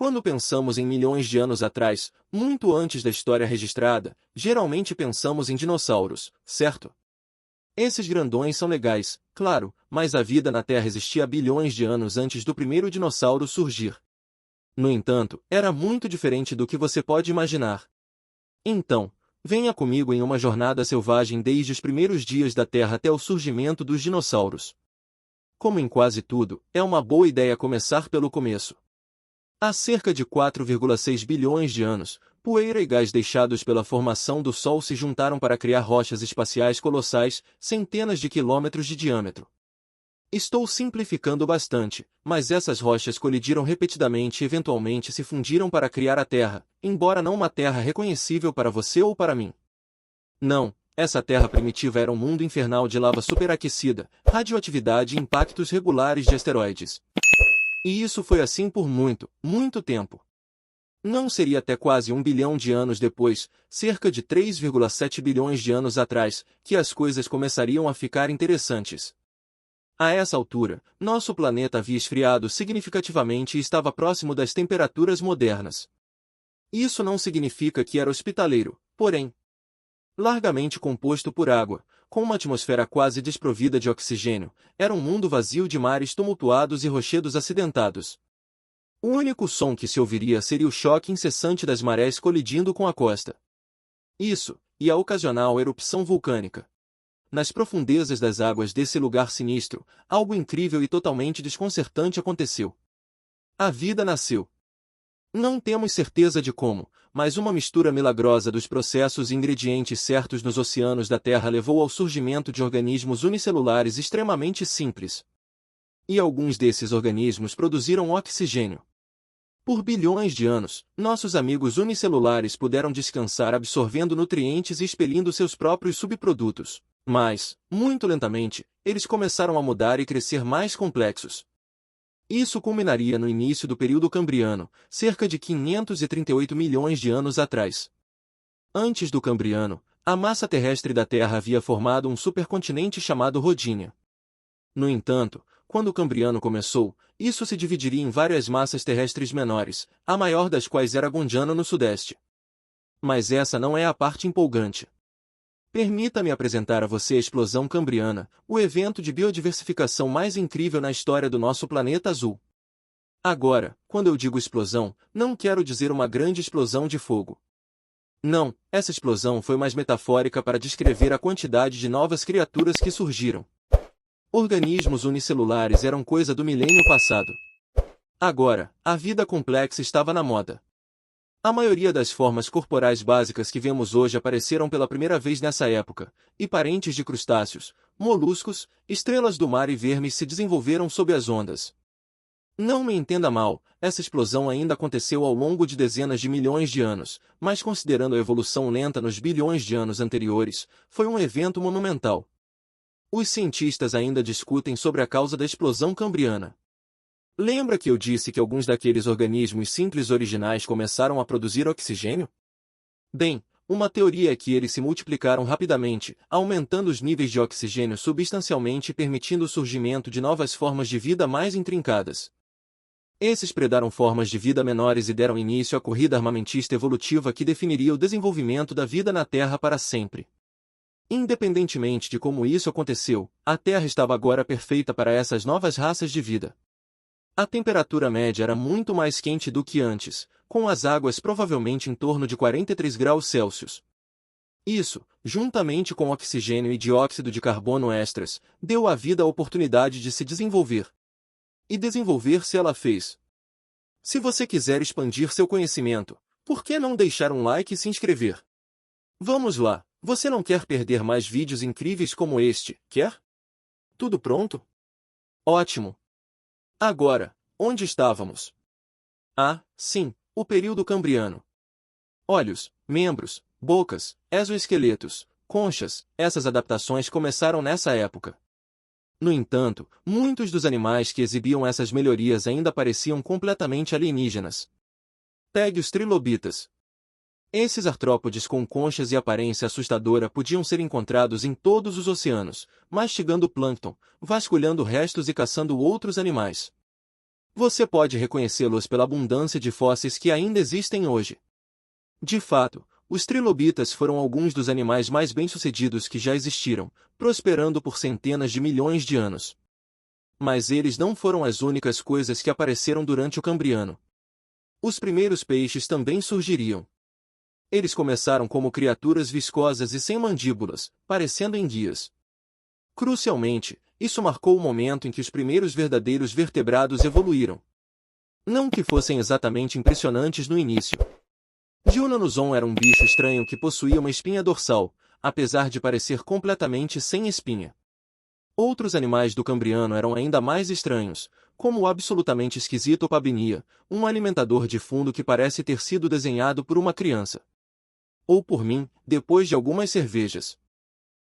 Quando pensamos em milhões de anos atrás, muito antes da história registrada, geralmente pensamos em dinossauros, certo? Esses grandões são legais, claro, mas a vida na Terra existia há bilhões de anos antes do primeiro dinossauro surgir. No entanto, era muito diferente do que você pode imaginar. Então, venha comigo em uma jornada selvagem desde os primeiros dias da Terra até o surgimento dos dinossauros. Como em quase tudo, é uma boa ideia começar pelo começo. Há cerca de 4,6 bilhões de anos, poeira e gás deixados pela formação do Sol se juntaram para criar rochas espaciais colossais, centenas de quilômetros de diâmetro. Estou simplificando bastante, mas essas rochas colidiram repetidamente e eventualmente se fundiram para criar a Terra, embora não uma Terra reconhecível para você ou para mim. Não, essa Terra primitiva era um mundo infernal de lava superaquecida, radioatividade e impactos regulares de asteroides. E isso foi assim por muito, muito tempo. Não seria até quase 1 bilhão de anos depois, cerca de 3,7 bilhões de anos atrás, que as coisas começariam a ficar interessantes. A essa altura, nosso planeta havia esfriado significativamente e estava próximo das temperaturas modernas. Isso não significa que era hospitaleiro, porém, largamente composto por água, com uma atmosfera quase desprovida de oxigênio, era um mundo vazio de mares tumultuados e rochedos acidentados. O único som que se ouviria seria o choque incessante das marés colidindo com a costa. Isso, e a ocasional erupção vulcânica. Nas profundezas das águas desse lugar sinistro, algo incrível e totalmente desconcertante aconteceu. A vida nasceu. Não temos certeza de como, mas uma mistura milagrosa dos processos e ingredientes certos nos oceanos da Terra levou ao surgimento de organismos unicelulares extremamente simples. E alguns desses organismos produziram oxigênio. Por bilhões de anos, nossos amigos unicelulares puderam descansar absorvendo nutrientes e expelindo seus próprios subprodutos. Mas, muito lentamente, eles começaram a mudar e crescer mais complexos. Isso culminaria no início do período Cambriano, cerca de 538 milhões de anos atrás. Antes do Cambriano, a massa terrestre da Terra havia formado um supercontinente chamado Rodinia. No entanto, quando o Cambriano começou, isso se dividiria em várias massas terrestres menores, a maior das quais era Gondwana no sudeste. Mas essa não é a parte empolgante. Permita-me apresentar a você a explosão cambriana, o evento de biodiversificação mais incrível na história do nosso planeta azul. Agora, quando eu digo explosão, não quero dizer uma grande explosão de fogo. Não, essa explosão foi mais metafórica para descrever a quantidade de novas criaturas que surgiram. Organismos unicelulares eram coisa do milênio passado. Agora, a vida complexa estava na moda. A maioria das formas corporais básicas que vemos hoje apareceram pela primeira vez nessa época, e parentes de crustáceos, moluscos, estrelas do mar e vermes se desenvolveram sob as ondas. Não me entenda mal, essa explosão ainda aconteceu ao longo de dezenas de milhões de anos, mas considerando a evolução lenta nos bilhões de anos anteriores, foi um evento monumental. Os cientistas ainda discutem sobre a causa da explosão cambriana. Lembra que eu disse que alguns daqueles organismos simples originais começaram a produzir oxigênio? Bem, uma teoria é que eles se multiplicaram rapidamente, aumentando os níveis de oxigênio substancialmente e permitindo o surgimento de novas formas de vida mais intrincadas. Esses predaram formas de vida menores e deram início à corrida armamentista evolutiva que definiria o desenvolvimento da vida na Terra para sempre. Independentemente de como isso aconteceu, a Terra estava agora perfeita para essas novas raças de vida. A temperatura média era muito mais quente do que antes, com as águas provavelmente em torno de 43 graus Celsius. Isso, juntamente com oxigênio e dióxido de carbono extras, deu à vida a oportunidade de se desenvolver. E desenvolver-se ela fez. Se você quiser expandir seu conhecimento, por que não deixar um like e se inscrever? Vamos lá, você não quer perder mais vídeos incríveis como este, quer? Tudo pronto? Ótimo! Agora, onde estávamos? Ah, sim, o período cambriano. Olhos, membros, bocas, exoesqueletos, conchas, essas adaptações começaram nessa época. No entanto, muitos dos animais que exibiam essas melhorias ainda pareciam completamente alienígenas. Pegue os trilobitas. Esses artrópodes com conchas e aparência assustadora podiam ser encontrados em todos os oceanos, mastigando plâncton, vasculhando restos e caçando outros animais. Você pode reconhecê-los pela abundância de fósseis que ainda existem hoje. De fato, os trilobitas foram alguns dos animais mais bem-sucedidos que já existiram, prosperando por centenas de milhões de anos. Mas eles não foram as únicas coisas que apareceram durante o Cambriano. Os primeiros peixes também surgiriam. Eles começaram como criaturas viscosas e sem mandíbulas, parecendo enguias. Crucialmente, isso marcou o momento em que os primeiros verdadeiros vertebrados evoluíram. Não que fossem exatamente impressionantes no início. Dillonodon era um bicho estranho que possuía uma espinha dorsal, apesar de parecer completamente sem espinha. Outros animais do Cambriano eram ainda mais estranhos, como o absolutamente esquisito Opabinia, um alimentador de fundo que parece ter sido desenhado por uma criança. Ou por mim, depois de algumas cervejas.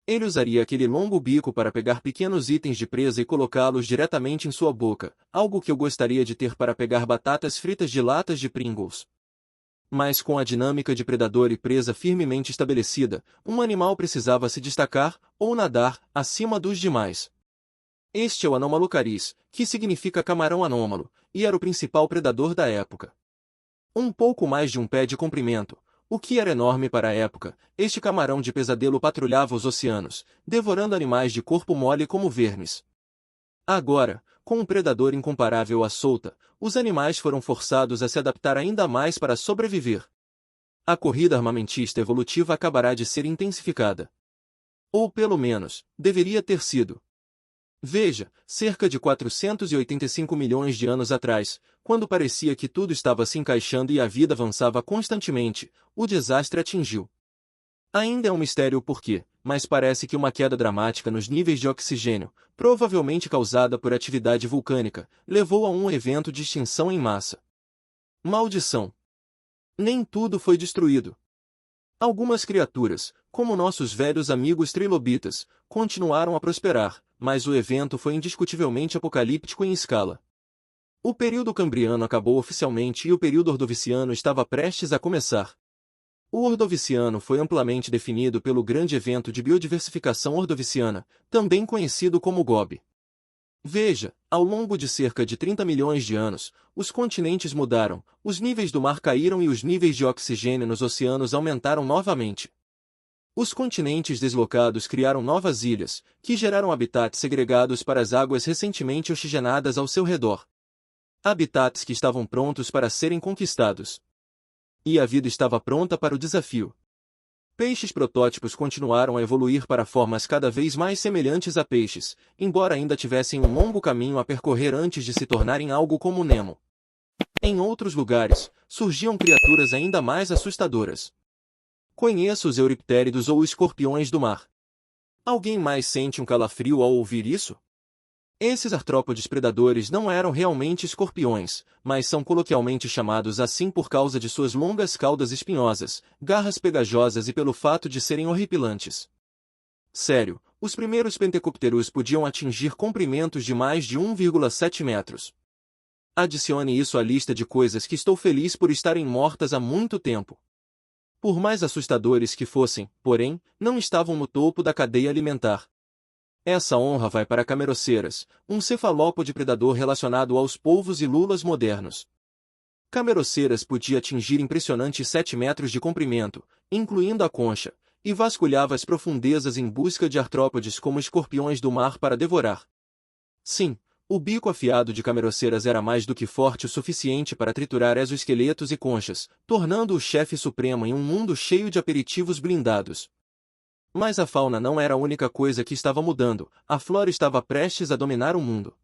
Ele usaria aquele longo bico para pegar pequenos itens de presa e colocá-los diretamente em sua boca, algo que eu gostaria de ter para pegar batatas fritas de latas de Pringles. Mas com a dinâmica de predador e presa firmemente estabelecida, um animal precisava se destacar, ou nadar, acima dos demais. Este é o Anomalucaris, que significa camarão anômalo, e era o principal predador da época. Um pouco mais de um pé de comprimento, o que era enorme para a época, este camarão de pesadelo patrulhava os oceanos, devorando animais de corpo mole como vermes. Agora, com um predador incomparável à solta, os animais foram forçados a se adaptar ainda mais para sobreviver. A corrida armamentista evolutiva acabará de ser intensificada. Ou pelo menos, deveria ter sido. Veja, cerca de 485 milhões de anos atrás, quando parecia que tudo estava se encaixando e a vida avançava constantemente, o desastre atingiu. Ainda é um mistério o porquê, mas parece que uma queda dramática nos níveis de oxigênio, provavelmente causada por atividade vulcânica, levou a um evento de extinção em massa. Maldição! Nem tudo foi destruído. Algumas criaturas, como nossos velhos amigos trilobitas, continuaram a prosperar, mas o evento foi indiscutivelmente apocalíptico em escala. O período cambriano acabou oficialmente e o período ordoviciano estava prestes a começar. O Ordoviciano foi amplamente definido pelo Grande Evento de Biodiversificação Ordoviciana, também conhecido como GOB. Veja, ao longo de cerca de 30 milhões de anos, os continentes mudaram, os níveis do mar caíram e os níveis de oxigênio nos oceanos aumentaram novamente. Os continentes deslocados criaram novas ilhas, que geraram habitats segregados para as águas recentemente oxigenadas ao seu redor. Habitats que estavam prontos para serem conquistados. E a vida estava pronta para o desafio. Peixes protótipos continuaram a evoluir para formas cada vez mais semelhantes a peixes, embora ainda tivessem um longo caminho a percorrer antes de se tornarem algo como Nemo. Em outros lugares, surgiam criaturas ainda mais assustadoras. Conheça os euriptéridos ou escorpiões do mar. Alguém mais sente um calafrio ao ouvir isso? Esses artrópodes predadores não eram realmente escorpiões, mas são coloquialmente chamados assim por causa de suas longas caudas espinhosas, garras pegajosas e pelo fato de serem horripilantes. Sério, os primeiros pentecopterus podiam atingir comprimentos de mais de 1,7 metros. Adicione isso à lista de coisas que estou feliz por estarem mortas há muito tempo. Por mais assustadores que fossem, porém, não estavam no topo da cadeia alimentar. Essa honra vai para Cameroceras, um cefalópode predador relacionado aos polvos e lulas modernos. Cameroceras podia atingir impressionantes 7 metros de comprimento, incluindo a concha, e vasculhava as profundezas em busca de artrópodes como escorpiões do mar para devorar. Sim, o bico afiado de Cameroceras era mais do que forte o suficiente para triturar exoesqueletos e conchas, tornando-o o chefe supremo em um mundo cheio de aperitivos blindados. Mas a fauna não era a única coisa que estava mudando, a flora estava prestes a dominar o mundo.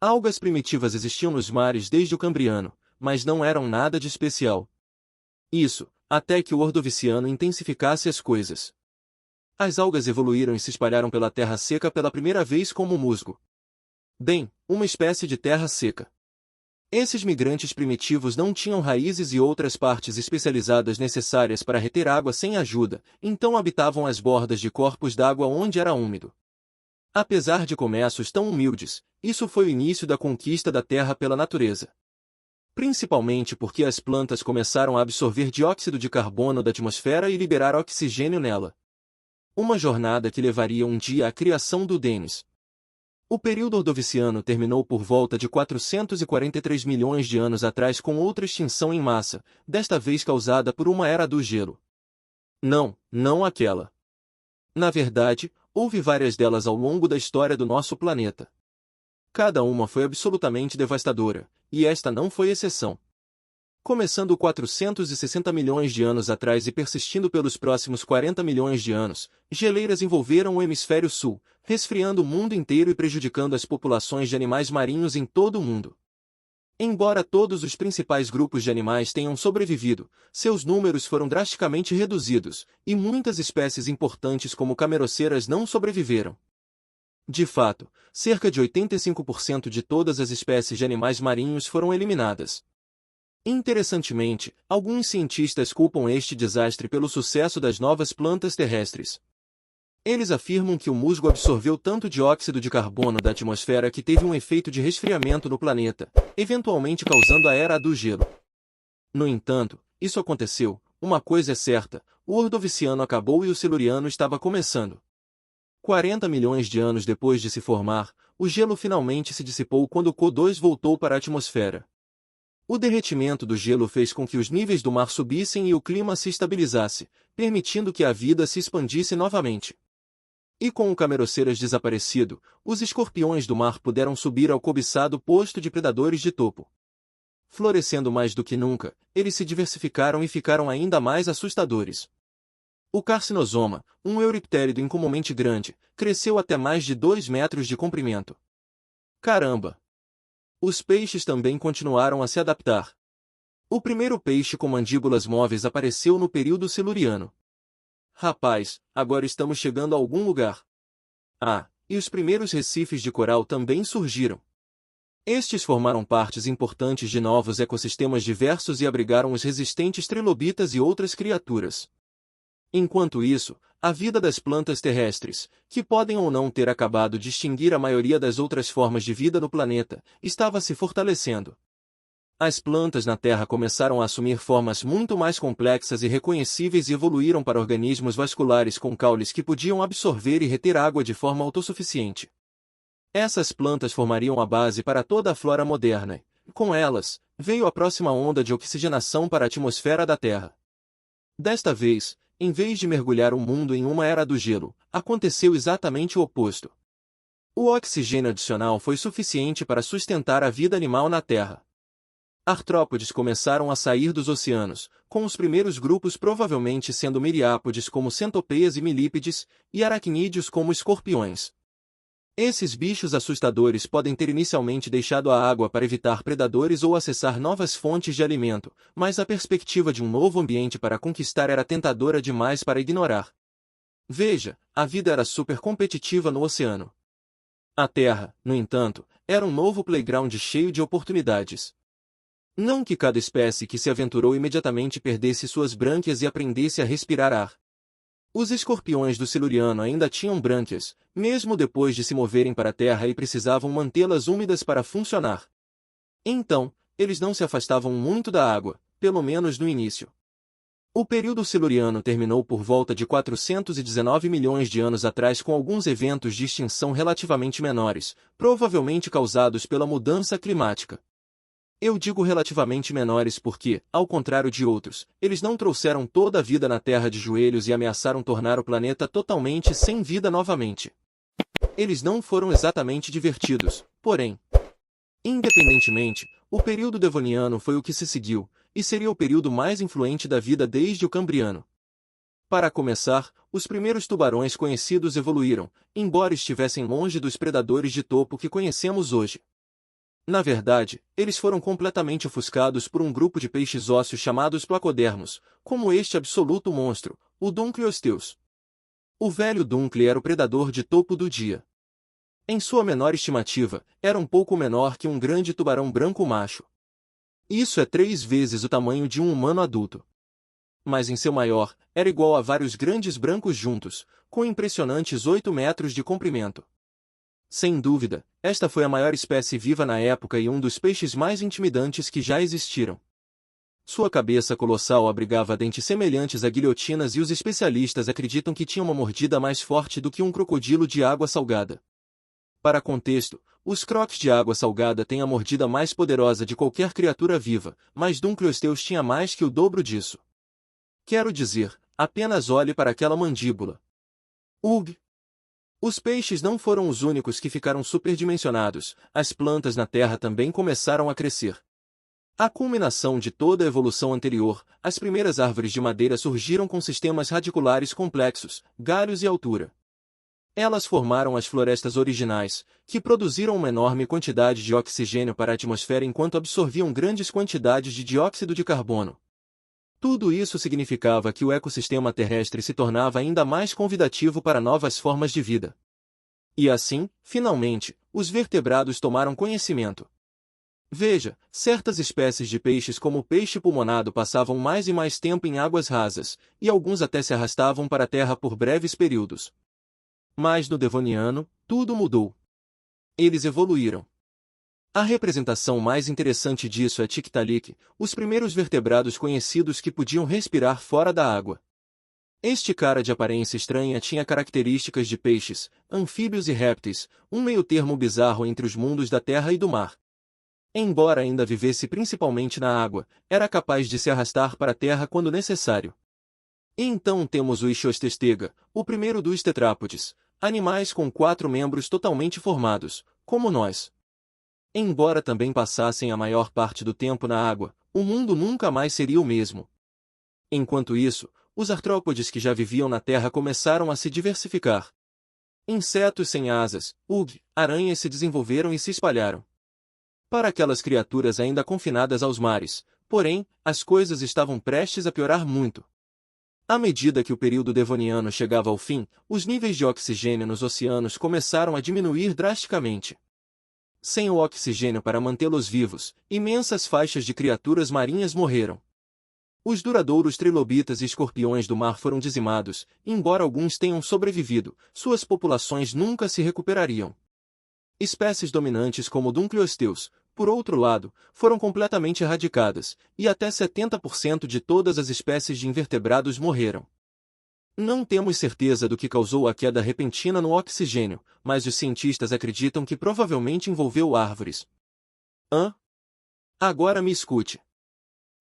Algas primitivas existiam nos mares desde o Cambriano, mas não eram nada de especial. Isso, até que o Ordoviciano intensificasse as coisas. As algas evoluíram e se espalharam pela terra seca pela primeira vez como musgo. Bem, uma espécie de terra seca. Esses migrantes primitivos não tinham raízes e outras partes especializadas necessárias para reter água sem ajuda, então habitavam as bordas de corpos d'água onde era úmido. Apesar de começos tão humildes, isso foi o início da conquista da terra pela natureza. Principalmente porque as plantas começaram a absorver dióxido de carbono da atmosfera e liberar oxigênio nela. Uma jornada que levaria um dia à criação do Denis. O período Ordoviciano terminou por volta de 443 milhões de anos atrás com outra extinção em massa, desta vez causada por uma era do gelo. Não aquela. Na verdade, houve várias delas ao longo da história do nosso planeta. Cada uma foi absolutamente devastadora, e esta não foi exceção. Começando 460 milhões de anos atrás e persistindo pelos próximos 40 milhões de anos, geleiras envolveram o hemisfério sul, resfriando o mundo inteiro e prejudicando as populações de animais marinhos em todo o mundo. Embora todos os principais grupos de animais tenham sobrevivido, seus números foram drasticamente reduzidos, e muitas espécies importantes como cameroceiras não sobreviveram. De fato, cerca de 85% de todas as espécies de animais marinhos foram eliminadas. Interessantemente, alguns cientistas culpam este desastre pelo sucesso das novas plantas terrestres. Eles afirmam que o musgo absorveu tanto dióxido de carbono da atmosfera que teve um efeito de resfriamento no planeta, eventualmente causando a era do gelo. No entanto, isso aconteceu, uma coisa é certa, o Ordoviciano acabou e o Siluriano estava começando. 40 milhões de anos depois de se formar, o gelo finalmente se dissipou quando o CO2 voltou para a atmosfera. O derretimento do gelo fez com que os níveis do mar subissem e o clima se estabilizasse, permitindo que a vida se expandisse novamente. E com o cameroceiras desaparecido, os escorpiões do mar puderam subir ao cobiçado posto de predadores de topo. Florescendo mais do que nunca, eles se diversificaram e ficaram ainda mais assustadores. O carcinosoma, um euriptérido incomumente grande, cresceu até mais de 2 metros de comprimento. Caramba! Os peixes também continuaram a se adaptar. O primeiro peixe com mandíbulas móveis apareceu no período siluriano. Rapaz, agora estamos chegando a algum lugar. Ah, e os primeiros recifes de coral também surgiram. Estes formaram partes importantes de novos ecossistemas diversos e abrigaram os resistentes trilobitas e outras criaturas. Enquanto isso, a vida das plantas terrestres, que podem ou não ter acabado de extinguir a maioria das outras formas de vida no planeta, estava se fortalecendo. As plantas na Terra começaram a assumir formas muito mais complexas e reconhecíveis e evoluíram para organismos vasculares com caules que podiam absorver e reter água de forma autossuficiente. Essas plantas formariam a base para toda a flora moderna, e, com elas, veio a próxima onda de oxigenação para a atmosfera da Terra. Desta vez, em vez de mergulhar o mundo em uma era do gelo, aconteceu exatamente o oposto. O oxigênio adicional foi suficiente para sustentar a vida animal na Terra. Artrópodes começaram a sair dos oceanos, com os primeiros grupos provavelmente sendo miriápodes como centopeias e milípedes, e aracnídeos como escorpiões. Esses bichos assustadores podem ter inicialmente deixado a água para evitar predadores ou acessar novas fontes de alimento, mas a perspectiva de um novo ambiente para conquistar era tentadora demais para ignorar. Veja, a vida era super competitiva no oceano. A Terra, no entanto, era um novo playground cheio de oportunidades. Não que cada espécie que se aventurou imediatamente perdesse suas brânquias e aprendesse a respirar ar. Os escorpiões do Siluriano ainda tinham brânquias, mesmo depois de se moverem para a Terra e precisavam mantê-las úmidas para funcionar. Então, eles não se afastavam muito da água, pelo menos no início. O período siluriano terminou por volta de 419 milhões de anos atrás com alguns eventos de extinção relativamente menores, provavelmente causados pela mudança climática. Eu digo relativamente menores porque, ao contrário de outros, eles não trouxeram toda a vida na Terra de joelhos e ameaçaram tornar o planeta totalmente sem vida novamente. Eles não foram exatamente divertidos, porém. Independentemente, o período devoniano foi o que se seguiu, e seria o período mais influente da vida desde o Cambriano. Para começar, os primeiros tubarões conhecidos evoluíram, embora estivessem longe dos predadores de topo que conhecemos hoje. Na verdade, eles foram completamente ofuscados por um grupo de peixes ósseos chamados placodermos, como este absoluto monstro, o Dunkleosteus. O velho Dunkle era o predador de topo do dia. Em sua menor estimativa, era um pouco menor que um grande tubarão branco macho. Isso é 3 vezes o tamanho de um humano adulto. Mas em seu maior, era igual a vários grandes brancos juntos, com impressionantes 8 metros de comprimento. Sem dúvida, esta foi a maior espécie viva na época e um dos peixes mais intimidantes que já existiram. Sua cabeça colossal abrigava dentes semelhantes a guilhotinas e os especialistas acreditam que tinha uma mordida mais forte do que um crocodilo de água salgada. Para contexto, os crocs de água salgada têm a mordida mais poderosa de qualquer criatura viva, mas Dunkleosteus tinha mais que o dobro disso. Quero dizer, apenas olhe para aquela mandíbula. Ugh! Os peixes não foram os únicos que ficaram superdimensionados, as plantas na Terra também começaram a crescer. A culminação de toda a evolução anterior, as primeiras árvores de madeira surgiram com sistemas radiculares complexos, galhos e altura. Elas formaram as florestas originais, que produziram uma enorme quantidade de oxigênio para a atmosfera enquanto absorviam grandes quantidades de dióxido de carbono. Tudo isso significava que o ecossistema terrestre se tornava ainda mais convidativo para novas formas de vida. E assim, finalmente, os vertebrados tomaram conhecimento. Veja, certas espécies de peixes como o peixe pulmonado passavam mais e mais tempo em águas rasas, e alguns até se arrastavam para a terra por breves períodos. Mas no Devoniano, tudo mudou. Eles evoluíram. A representação mais interessante disso é Tiktaalik, os primeiros vertebrados conhecidos que podiam respirar fora da água. Este cara de aparência estranha tinha características de peixes, anfíbios e répteis, um meio-termo bizarro entre os mundos da terra e do mar. Embora ainda vivesse principalmente na água, era capaz de se arrastar para a terra quando necessário. E então temos o Ichthyostestega, o primeiro dos tetrápodes, animais com 4 membros totalmente formados, como nós. Embora também passassem a maior parte do tempo na água, o mundo nunca mais seria o mesmo. Enquanto isso, os artrópodes que já viviam na Terra começaram a se diversificar. Insetos sem asas, aranhas se desenvolveram e se espalharam. Para aquelas criaturas ainda confinadas aos mares, porém, as coisas estavam prestes a piorar muito. À medida que o período devoniano chegava ao fim, os níveis de oxigênio nos oceanos começaram a diminuir drasticamente. Sem o oxigênio para mantê-los vivos, imensas faixas de criaturas marinhas morreram. Os duradouros trilobitas e escorpiões do mar foram dizimados, embora alguns tenham sobrevivido, suas populações nunca se recuperariam. Espécies dominantes como Dunkleosteus, por outro lado, foram completamente erradicadas, e até 70% de todas as espécies de invertebrados morreram. Não temos certeza do que causou a queda repentina no oxigênio, mas os cientistas acreditam que provavelmente envolveu árvores. Agora me escute.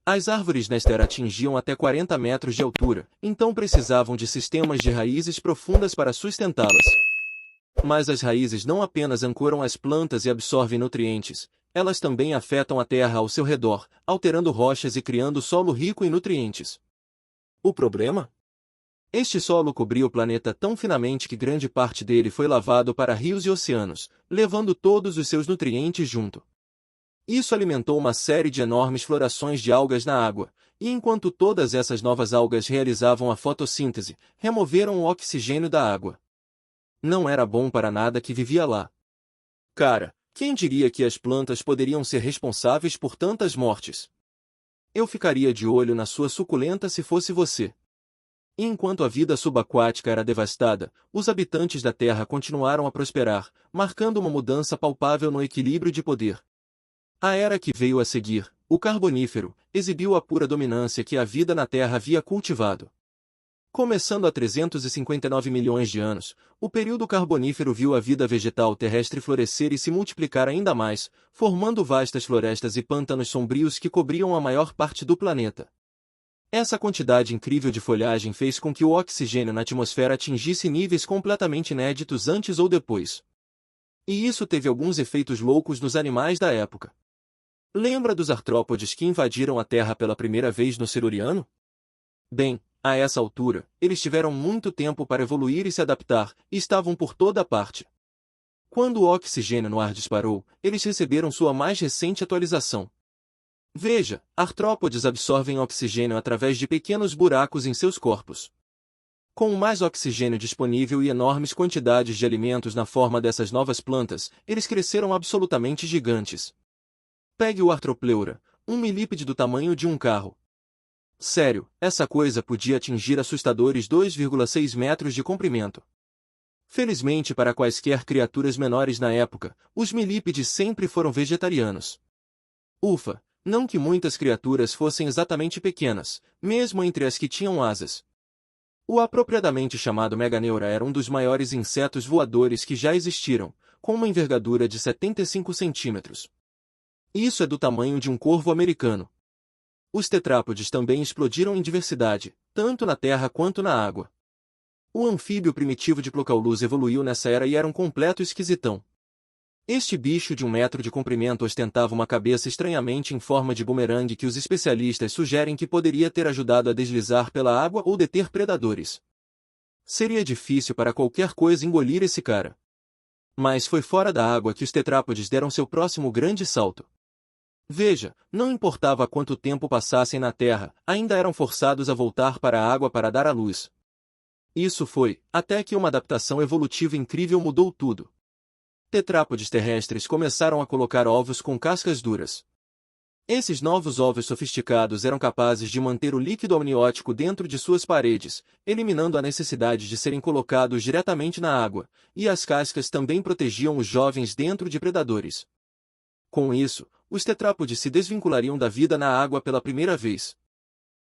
As árvores nesta era atingiam até 40 metros de altura, então precisavam de sistemas de raízes profundas para sustentá-las. Mas as raízes não apenas ancoram as plantas e absorvem nutrientes, elas também afetam a terra ao seu redor, alterando rochas e criando solo rico em nutrientes. O problema? Este solo cobria o planeta tão finamente que grande parte dele foi lavado para rios e oceanos, levando todos os seus nutrientes junto. Isso alimentou uma série de enormes florações de algas na água, e enquanto todas essas novas algas realizavam a fotossíntese, removeram o oxigênio da água. Não era bom para nada que vivia lá. Cara, quem diria que as plantas poderiam ser responsáveis por tantas mortes? Eu ficaria de olho na sua suculenta se fosse você. E enquanto a vida subaquática era devastada, os habitantes da Terra continuaram a prosperar, marcando uma mudança palpável no equilíbrio de poder. A era que veio a seguir, o Carbonífero, exibiu a pura dominância que a vida na Terra havia cultivado. Começando há 359 milhões de anos, o período Carbonífero viu a vida vegetal terrestre florescer e se multiplicar ainda mais, formando vastas florestas e pântanos sombrios que cobriam a maior parte do planeta. Essa quantidade incrível de folhagem fez com que o oxigênio na atmosfera atingisse níveis completamente inéditos antes ou depois. E isso teve alguns efeitos loucos nos animais da época. Lembra dos artrópodes que invadiram a Terra pela primeira vez no Siluriano? Bem, a essa altura, eles tiveram muito tempo para evoluir e se adaptar, e estavam por toda parte. Quando o oxigênio no ar disparou, eles receberam sua mais recente atualização. Veja, artrópodes absorvem oxigênio através de pequenos buracos em seus corpos. Com mais oxigênio disponível e enormes quantidades de alimentos na forma dessas novas plantas, eles cresceram absolutamente gigantes. Pegue o Arthropleura, um milípede do tamanho de um carro. Sério, essa coisa podia atingir assustadores 2,6 metros de comprimento. Felizmente para quaisquer criaturas menores na época, os milípedes sempre foram vegetarianos. Ufa, não que muitas criaturas fossem exatamente pequenas, mesmo entre as que tinham asas. O apropriadamente chamado Meganeura era um dos maiores insetos voadores que já existiram, com uma envergadura de 75 centímetros. Isso é do tamanho de um corvo americano. Os tetrápodes também explodiram em diversidade, tanto na terra quanto na água. O anfíbio primitivo Diplocaulos evoluiu nessa era e era um completo esquisitão. Este bicho de 1 metro de comprimento ostentava uma cabeça estranhamente em forma de bumerangue que os especialistas sugerem que poderia ter ajudado a deslizar pela água ou deter predadores. Seria difícil para qualquer coisa engolir esse cara. Mas foi fora da água que os tetrápodes deram seu próximo grande salto. Veja, não importava quanto tempo passassem na terra, ainda eram forçados a voltar para a água para dar à luz. Isso foi, até que uma adaptação evolutiva incrível mudou tudo. Tetrápodes terrestres começaram a colocar ovos com cascas duras. Esses novos ovos sofisticados eram capazes de manter o líquido amniótico dentro de suas paredes, eliminando a necessidade de serem colocados diretamente na água, e as cascas também protegiam os jovens dentro de predadores. Com isso, os tetrápodes se desvinculariam da vida na água pela primeira vez.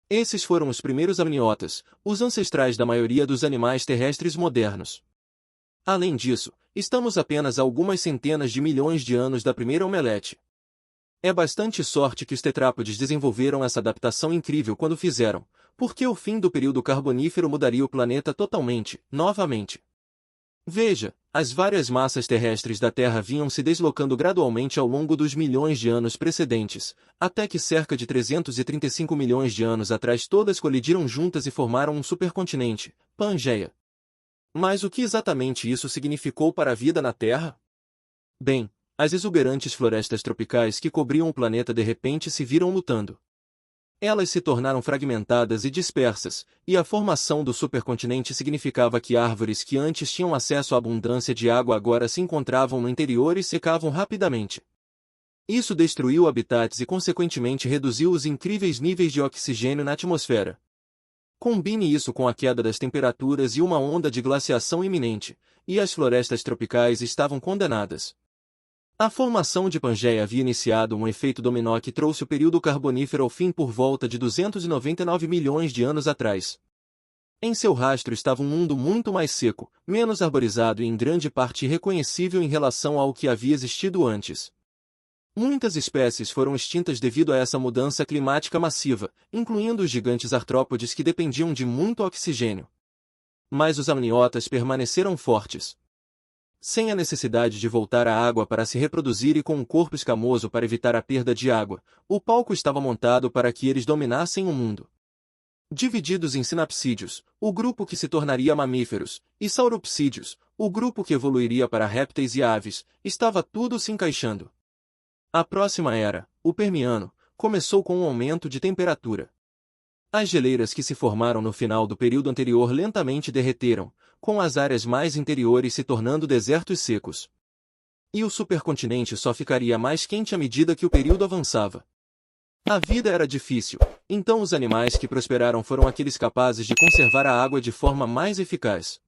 Esses foram os primeiros amniotas, os ancestrais da maioria dos animais terrestres modernos. Além disso, estamos apenas a algumas centenas de milhões de anos da primeira omelete. É bastante sorte que os tetrápodes desenvolveram essa adaptação incrível quando fizeram, porque o fim do período carbonífero mudaria o planeta totalmente, novamente. Veja, as várias massas terrestres da Terra vinham se deslocando gradualmente ao longo dos milhões de anos precedentes, até que cerca de 335 milhões de anos atrás todas colidiram juntas e formaram um supercontinente, Pangeia. Mas o que exatamente isso significou para a vida na Terra? Bem, as exuberantes florestas tropicais que cobriam o planeta de repente se viram lutando. Elas se tornaram fragmentadas e dispersas, e a formação do supercontinente significava que árvores que antes tinham acesso à abundância de água agora se encontravam no interior e secavam rapidamente. Isso destruiu habitats e consequentemente reduziu os incríveis níveis de oxigênio na atmosfera. Combine isso com a queda das temperaturas e uma onda de glaciação iminente, e as florestas tropicais estavam condenadas. A formação de Pangeia havia iniciado um efeito dominó que trouxe o período carbonífero ao fim por volta de 299 milhões de anos atrás. Em seu rastro estava um mundo muito mais seco, menos arborizado e em grande parte irreconhecível em relação ao que havia existido antes. Muitas espécies foram extintas devido a essa mudança climática massiva, incluindo os gigantes artrópodes que dependiam de muito oxigênio. Mas os amniotas permaneceram fortes. Sem a necessidade de voltar à água para se reproduzir e com um corpo escamoso para evitar a perda de água, o palco estava montado para que eles dominassem o mundo. Divididos em sinapsídeos, o grupo que se tornaria mamíferos, e sauropsídeos, o grupo que evoluiria para répteis e aves, estava tudo se encaixando. A próxima era, o Permiano, começou com um aumento de temperatura. As geleiras que se formaram no final do período anterior lentamente derreteram, com as áreas mais interiores se tornando desertos secos. E o supercontinente só ficaria mais quente à medida que o período avançava. A vida era difícil, então os animais que prosperaram foram aqueles capazes de conservar a água de forma mais eficaz.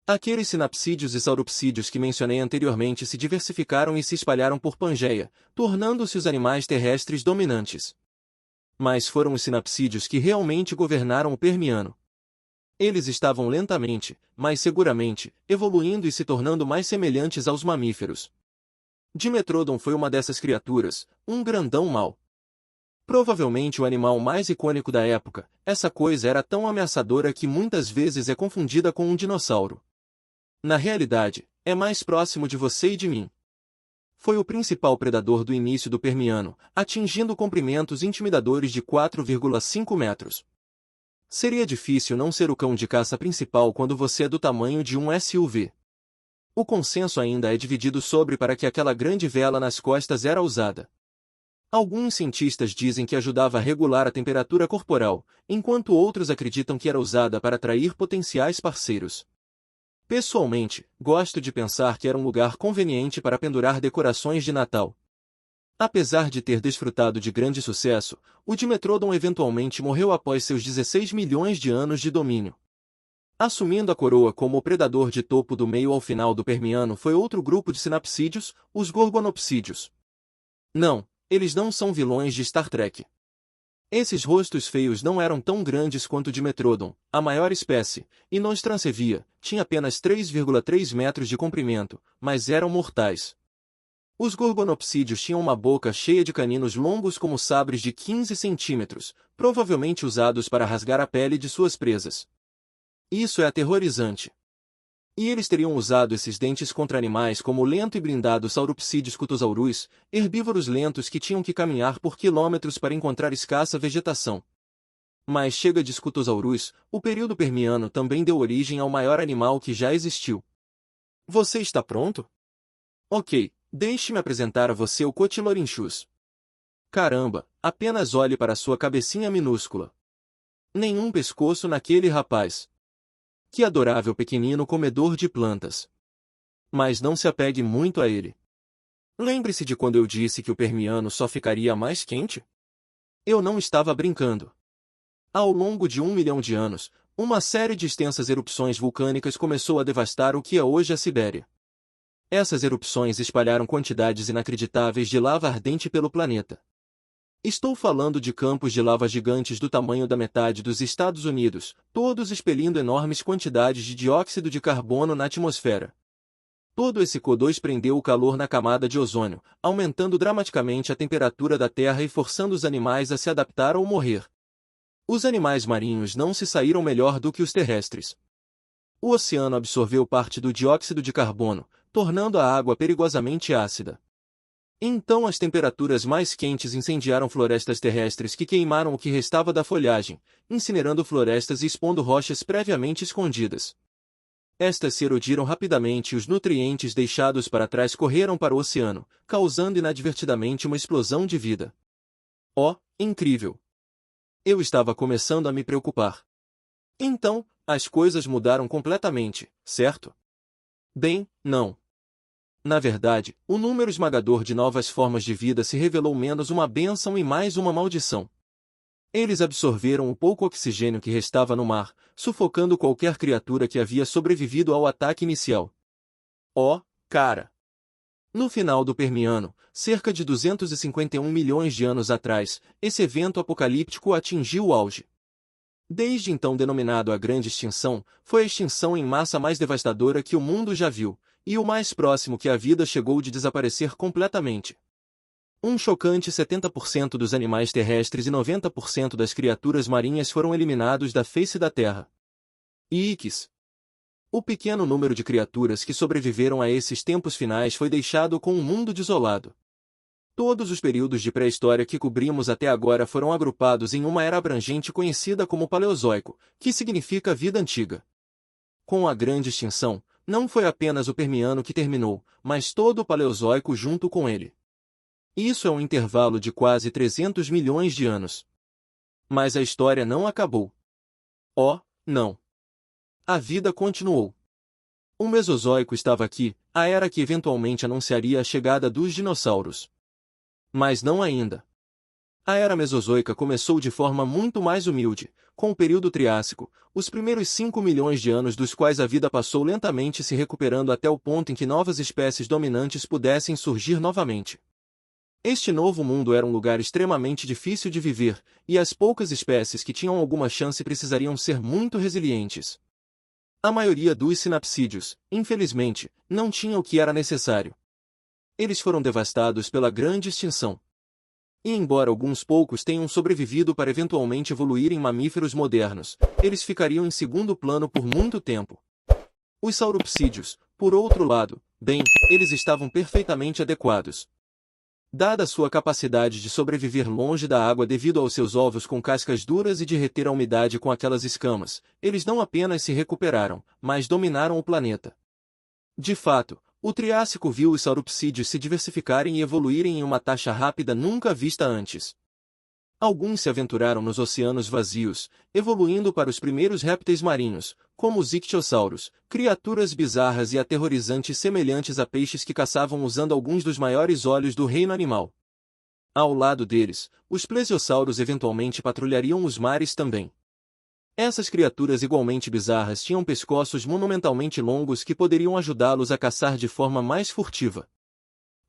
Aqueles sinapsídeos e sauropsídeos que mencionei anteriormente se diversificaram e se espalharam por Pangeia, tornando-se os animais terrestres dominantes. Mas foram os sinapsídeos que realmente governaram o Permiano. Eles estavam lentamente, mas seguramente, evoluindo e se tornando mais semelhantes aos mamíferos. Dimetrodon foi uma dessas criaturas, um grandão mau. Provavelmente o animal mais icônico da época, essa coisa era tão ameaçadora que muitas vezes é confundida com um dinossauro. Na realidade, é mais próximo de você e de mim. Foi o principal predador do início do Permiano, atingindo comprimentos intimidadores de 4,5 metros. Seria difícil não ser o cão de caça principal quando você é do tamanho de um SUV. O consenso ainda é dividido sobre para que aquela grande vela nas costas era usada. Alguns cientistas dizem que ajudava a regular a temperatura corporal, enquanto outros acreditam que era usada para atrair potenciais parceiros. Pessoalmente, gosto de pensar que era um lugar conveniente para pendurar decorações de Natal. Apesar de ter desfrutado de grande sucesso, o Dimetrodon eventualmente morreu após seus 16 milhões de anos de domínio. Assumindo a coroa como o predador de topo do meio ao final do Permiano foi outro grupo de sinapsídeos, os gorgonopsídeos. Não, eles não são vilões de Star Trek. Esses rostos feios não eram tão grandes quanto o de Metrodon, a maior espécie, e Nostrancevia tinha apenas 3,3 metros de comprimento, mas eram mortais. Os gorgonopsídeos tinham uma boca cheia de caninos longos como sabres de 15 centímetros, provavelmente usados para rasgar a pele de suas presas. Isso é aterrorizante. E eles teriam usado esses dentes contra animais como o lento e blindado Sauropside scutosaurus, herbívoros lentos que tinham que caminhar por quilômetros para encontrar escassa vegetação. Mas chega de Scutosaurus, o período Permiano também deu origem ao maior animal que já existiu. Você está pronto? Ok, deixe-me apresentar a você o Cotylorinchus. Caramba, apenas olhe para sua cabecinha minúscula. Nenhum pescoço naquele rapaz. Que adorável pequenino comedor de plantas. Mas não se apegue muito a ele. Lembre-se de quando eu disse que o Permiano só ficaria mais quente? Eu não estava brincando. Ao longo de 1 milhão de anos, uma série de extensas erupções vulcânicas começou a devastar o que é hoje a Sibéria. Essas erupções espalharam quantidades inacreditáveis de lava ardente pelo planeta. Estou falando de campos de lava gigantes do tamanho da metade dos Estados Unidos, todos expelindo enormes quantidades de dióxido de carbono na atmosfera. Todo esse CO2 prendeu o calor na camada de ozônio, aumentando dramaticamente a temperatura da Terra e forçando os animais a se adaptar ou morrer. Os animais marinhos não se saíram melhor do que os terrestres. O oceano absorveu parte do dióxido de carbono, tornando a água perigosamente ácida. Então as temperaturas mais quentes incendiaram florestas terrestres que queimaram o que restava da folhagem, incinerando florestas e expondo rochas previamente escondidas. Estas se erodiram rapidamente e os nutrientes deixados para trás correram para o oceano, causando inadvertidamente uma explosão de vida. Oh, incrível! Eu estava começando a me preocupar. Então, as coisas mudaram completamente, certo? Bem, não. Na verdade, o número esmagador de novas formas de vida se revelou menos uma bênção e mais uma maldição. Eles absorveram o pouco oxigênio que restava no mar, sufocando qualquer criatura que havia sobrevivido ao ataque inicial. Oh, cara! No final do Permiano, cerca de 251 milhões de anos atrás, esse evento apocalíptico atingiu o auge. Desde então denominado a Grande Extinção, foi a extinção em massa mais devastadora que o mundo já viu, e o mais próximo que a vida chegou de desaparecer completamente. Um chocante 70% dos animais terrestres e 90% das criaturas marinhas foram eliminados da face da Terra. Iques. O pequeno número de criaturas que sobreviveram a esses tempos finais foi deixado com um mundo desolado. Todos os períodos de pré-história que cobrimos até agora foram agrupados em uma era abrangente conhecida como Paleozoico, que significa vida antiga. Com a Grande Extinção, não foi apenas o Permiano que terminou, mas todo o Paleozoico junto com ele. Isso é um intervalo de quase 300 milhões de anos. Mas a história não acabou. Oh, não. A vida continuou. O Mesozoico estava aqui, a era que eventualmente anunciaria a chegada dos dinossauros. Mas não ainda. A era Mesozoica começou de forma muito mais humilde, com o período Triássico, os primeiros 5 milhões de anos dos quais a vida passou lentamente se recuperando até o ponto em que novas espécies dominantes pudessem surgir novamente. Este novo mundo era um lugar extremamente difícil de viver, e as poucas espécies que tinham alguma chance precisariam ser muito resilientes. A maioria dos sinapsídeos, infelizmente, não tinha o que era necessário. Eles foram devastados pela Grande Extinção. E embora alguns poucos tenham sobrevivido para eventualmente evoluir em mamíferos modernos, eles ficariam em segundo plano por muito tempo. Os sauropsídeos, por outro lado, bem, eles estavam perfeitamente adequados. Dada sua capacidade de sobreviver longe da água devido aos seus ovos com cascas duras e de reter a umidade com aquelas escamas, eles não apenas se recuperaram, mas dominaram o planeta. De fato, o Triássico viu os sauropsídeos se diversificarem e evoluírem em uma taxa rápida nunca vista antes. Alguns se aventuraram nos oceanos vazios, evoluindo para os primeiros répteis marinhos, como os ictiossauros, criaturas bizarras e aterrorizantes semelhantes a peixes que caçavam usando alguns dos maiores olhos do reino animal. Ao lado deles, os plesiosauros eventualmente patrulhariam os mares também. Essas criaturas igualmente bizarras tinham pescoços monumentalmente longos que poderiam ajudá-los a caçar de forma mais furtiva.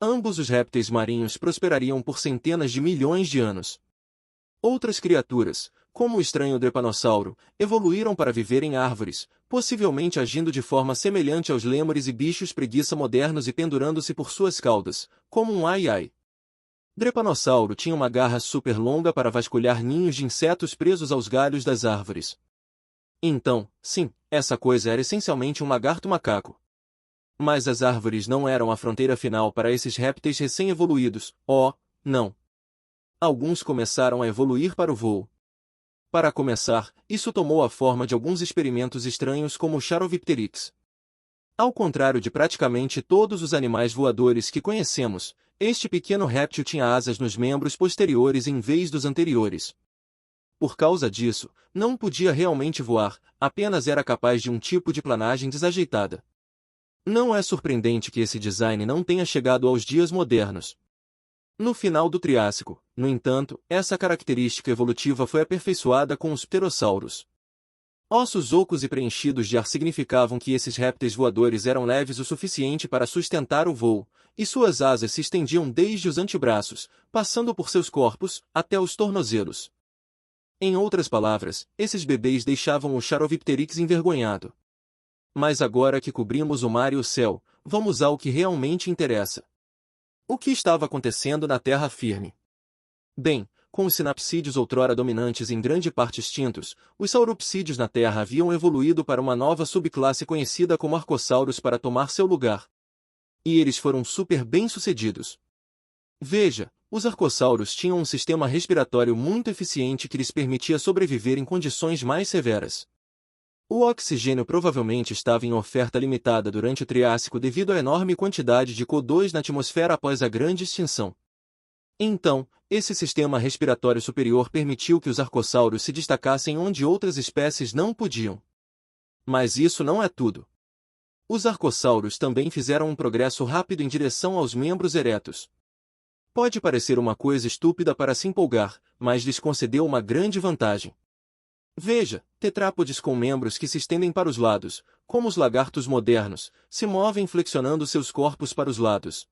Ambos os répteis marinhos prosperariam por centenas de milhões de anos. Outras criaturas, como o estranho drepanossauro, evoluíram para viver em árvores, possivelmente agindo de forma semelhante aos lêmures e bichos preguiça modernos e pendurando-se por suas caudas, como um ai-ai. Drepanossauro tinha uma garra super longa para vasculhar ninhos de insetos presos aos galhos das árvores. Então, sim, essa coisa era essencialmente um lagarto-macaco. Mas as árvores não eram a fronteira final para esses répteis recém-evoluídos. Oh, não. Alguns começaram a evoluir para o voo. Para começar, isso tomou a forma de alguns experimentos estranhos como o Charovipteryx. Ao contrário de praticamente todos os animais voadores que conhecemos, este pequeno réptil tinha asas nos membros posteriores em vez dos anteriores. Por causa disso, não podia realmente voar, apenas era capaz de um tipo de planagem desajeitada. Não é surpreendente que esse design não tenha chegado aos dias modernos. No final do Triássico, no entanto, essa característica evolutiva foi aperfeiçoada com os pterossauros. Ossos ocos e preenchidos de ar significavam que esses répteis voadores eram leves o suficiente para sustentar o voo, e suas asas se estendiam desde os antebraços, passando por seus corpos, até os tornozelos. Em outras palavras, esses bebês deixavam o Charovipteryx envergonhado. Mas agora que cobrimos o mar e o céu, vamos ao que realmente interessa. O que estava acontecendo na terra firme? Bem, com os sinapsídeos outrora dominantes em grande parte extintos, os sauropsídeos na Terra haviam evoluído para uma nova subclasse conhecida como arcossauros para tomar seu lugar. E eles foram super bem-sucedidos. Veja, os arcossauros tinham um sistema respiratório muito eficiente que lhes permitia sobreviver em condições mais severas. O oxigênio provavelmente estava em oferta limitada durante o Triássico devido à enorme quantidade de CO2 na atmosfera após a grande extinção. Então, esse sistema respiratório superior permitiu que os arcossauros se destacassem onde outras espécies não podiam. Mas isso não é tudo. Os arcossauros também fizeram um progresso rápido em direção aos membros eretos. Pode parecer uma coisa estúpida para se empolgar, mas lhes concedeu uma grande vantagem. Veja, tetrápodes com membros que se estendem para os lados, como os lagartos modernos, se movem flexionando seus corpos para os lados.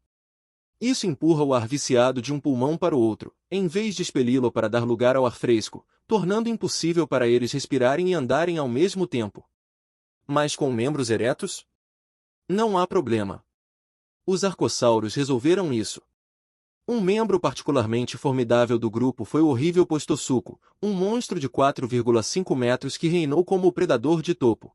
Isso empurra o ar viciado de um pulmão para o outro, em vez de expeli-lo para dar lugar ao ar fresco, tornando impossível para eles respirarem e andarem ao mesmo tempo. Mas com membros eretos? Não há problema. Os arcossauros resolveram isso. Um membro particularmente formidável do grupo foi o horrível Postossuco, um monstro de 4,5 metros que reinou como o predador de topo.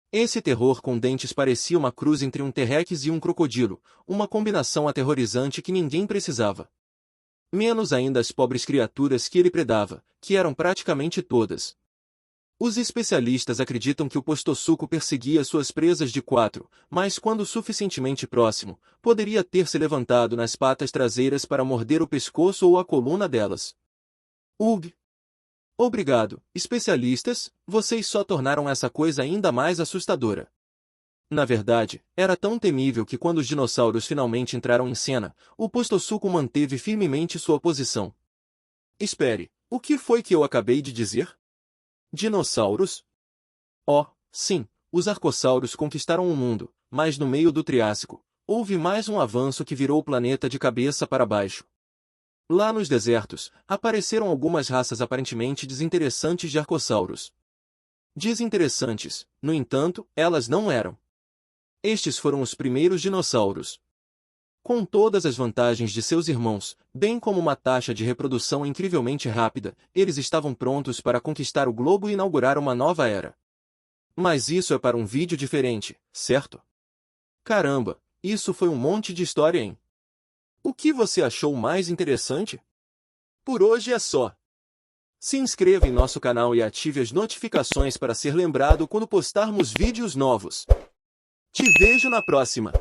Esse terror com dentes parecia uma cruz entre um T-Rex e um crocodilo, uma combinação aterrorizante que ninguém precisava. Menos ainda as pobres criaturas que ele predava, que eram praticamente todas. Os especialistas acreditam que o Postossuco perseguia suas presas de 4, mas quando suficientemente próximo, poderia ter se levantado nas patas traseiras para morder o pescoço ou a coluna delas. Ugh! Obrigado, especialistas, vocês só tornaram essa coisa ainda mais assustadora. Na verdade, era tão temível que quando os dinossauros finalmente entraram em cena, o Postossuco manteve firmemente sua posição. Espere, o que foi que eu acabei de dizer? Dinossauros? Oh, sim, os arcossauros conquistaram o mundo, mas no meio do Triássico, houve mais um avanço que virou o planeta de cabeça para baixo. Lá nos desertos, apareceram algumas raças aparentemente desinteressantes de arcossauros. Desinteressantes, no entanto, elas não eram. Estes foram os primeiros dinossauros. Com todas as vantagens de seus irmãos, bem como uma taxa de reprodução incrivelmente rápida, eles estavam prontos para conquistar o globo e inaugurar uma nova era. Mas isso é para um vídeo diferente, certo? Caramba, isso foi um monte de história, hein? O que você achou mais interessante? Por hoje é só. Se inscreva em nosso canal e ative as notificações para ser lembrado quando postarmos vídeos novos. Te vejo na próxima!